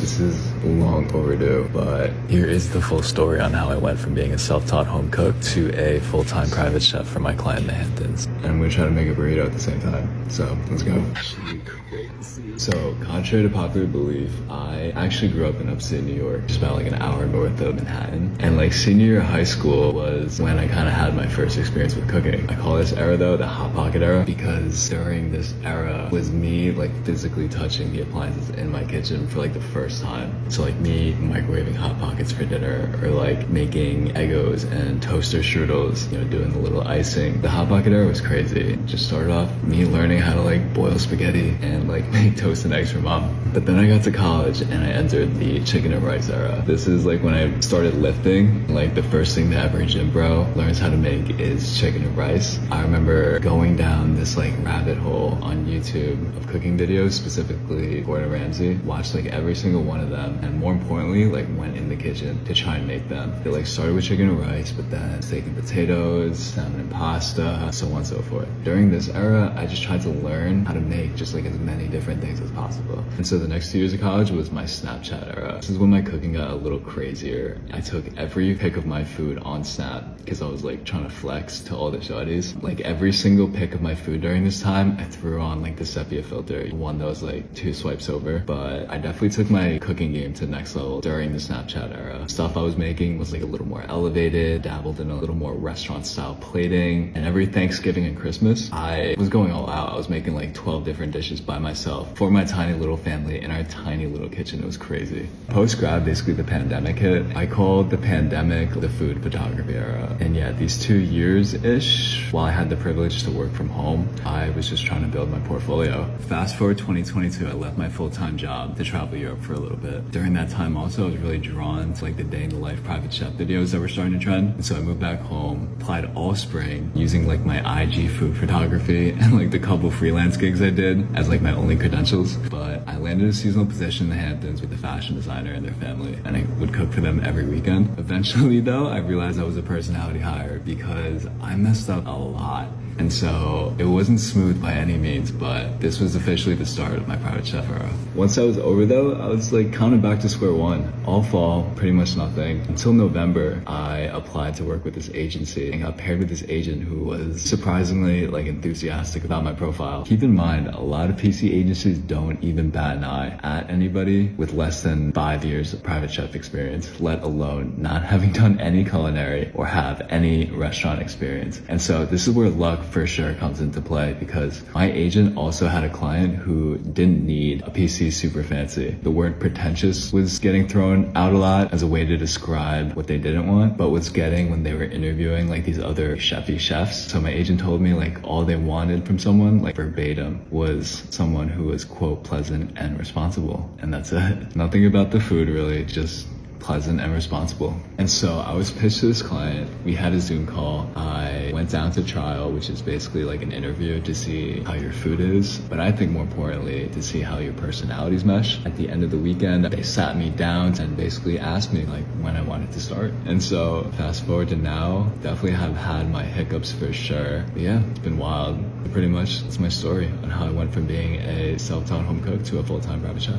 This is long overdue, but here is the full story on how I went from being a self-taught home cook to a full-time private chef for my client in the Hamptons. And I'm gonna try to make a burrito at the same time. So let's go. So, contrary to popular belief, I actually grew up in upstate New York, just about like an hour north of Manhattan. And like senior year of high school was when I kind of had my first experience with cooking. I call this era though the Hot Pocket era, because during this era was me like physically touching the appliances in my kitchen for like the first time. So like me microwaving Hot Pockets for dinner, or like making Eggos and toaster strudels, you know, doing the little icing. The Hot Pocket era was crazy. It just started off me learning how to like boil spaghetti and like make toast and eggs for mom. But then I got to college and I entered the chicken and rice era. This is like when I started lifting. Like the first thing that every gym bro learns how to make is chicken and rice. I remember going down this like rabbit hole on YouTube of cooking videos, specifically Gordon Ramsay. Watched like every single one of them, and more importantly, like went in the kitchen to try and make them. It like started with chicken and rice, but then steak and potatoes, salmon and pasta, so on and so forth. During this era, I just tried to learn how to make just like as many different things as possible. And so the next 2 years of college was my Snapchat era. This is when my cooking got a little crazier. I took every pic of my food on Snap because I was like trying to flex to all the shawties. Like every single pic of my food during this time, I threw on like the sepia filter, one that was like 2 swipes over. But I definitely took my cooking game to the next level during the Snapchat era. Stuff I was making was like a little more elevated, dabbled in a little more restaurant style plating. And every Thanksgiving and Christmas, I was going all out. I was making like 12 different dishes by myself for my tiny little family in our tiny little kitchen. It was crazy. Post-grad, basically the pandemic hit. I called the pandemic the food photography era. And yeah, these 2 years-ish, while I had the privilege to work from home, I was just trying to build my portfolio. Fast forward 2022, I left my full-time job to travel Europe for a little bit. During that time also, I was really drawn to like the day in the life private chef videos that were starting to trend. And so I moved back home, applied all spring using like my IG food photography and like the couple freelance gigs I did as like my only credentials. But I landed a seasonal position in the Hamptons with a fashion designer and their family, and I would cook for them every weekend. Eventually though, I realized I was a personality hire because I messed up a lot. And so it wasn't smooth by any means, but this was officially the start of my private chef era. Once I was over though, I was like counting back to square one. All fall, pretty much nothing. Until November, I applied to work with this agency and got paired with this agent who was surprisingly like enthusiastic about my profile. Keep in mind, a lot of PC agencies don't even bat an eye at anybody with less than 5 years of private chef experience, let alone not having done any culinary or have any restaurant experience. And so this is where luck for sure comes into play, because my agent also had a client who didn't need a PC super fancy. The word pretentious was getting thrown out a lot as a way to describe what they didn't want, but was getting when they were interviewing like these other chefy chefs. So my agent told me like all they wanted from someone, like verbatim, was someone who was quote pleasant and responsible. And that's it. Nothing about the food really, just pleasant and responsible. And so I was pitched to this client. We had a Zoom call. I went down to trial, which is basically like an interview to see how your food is, but I think more importantly to see how your personalities mesh. At the end of the weekend, they sat me down and basically asked me like when I wanted to start. And so fast forward to now, definitely have had my hiccups for sure. But yeah, it's been wild. Pretty much that's my story on how I went from being a self-taught home cook to a full-time private chef.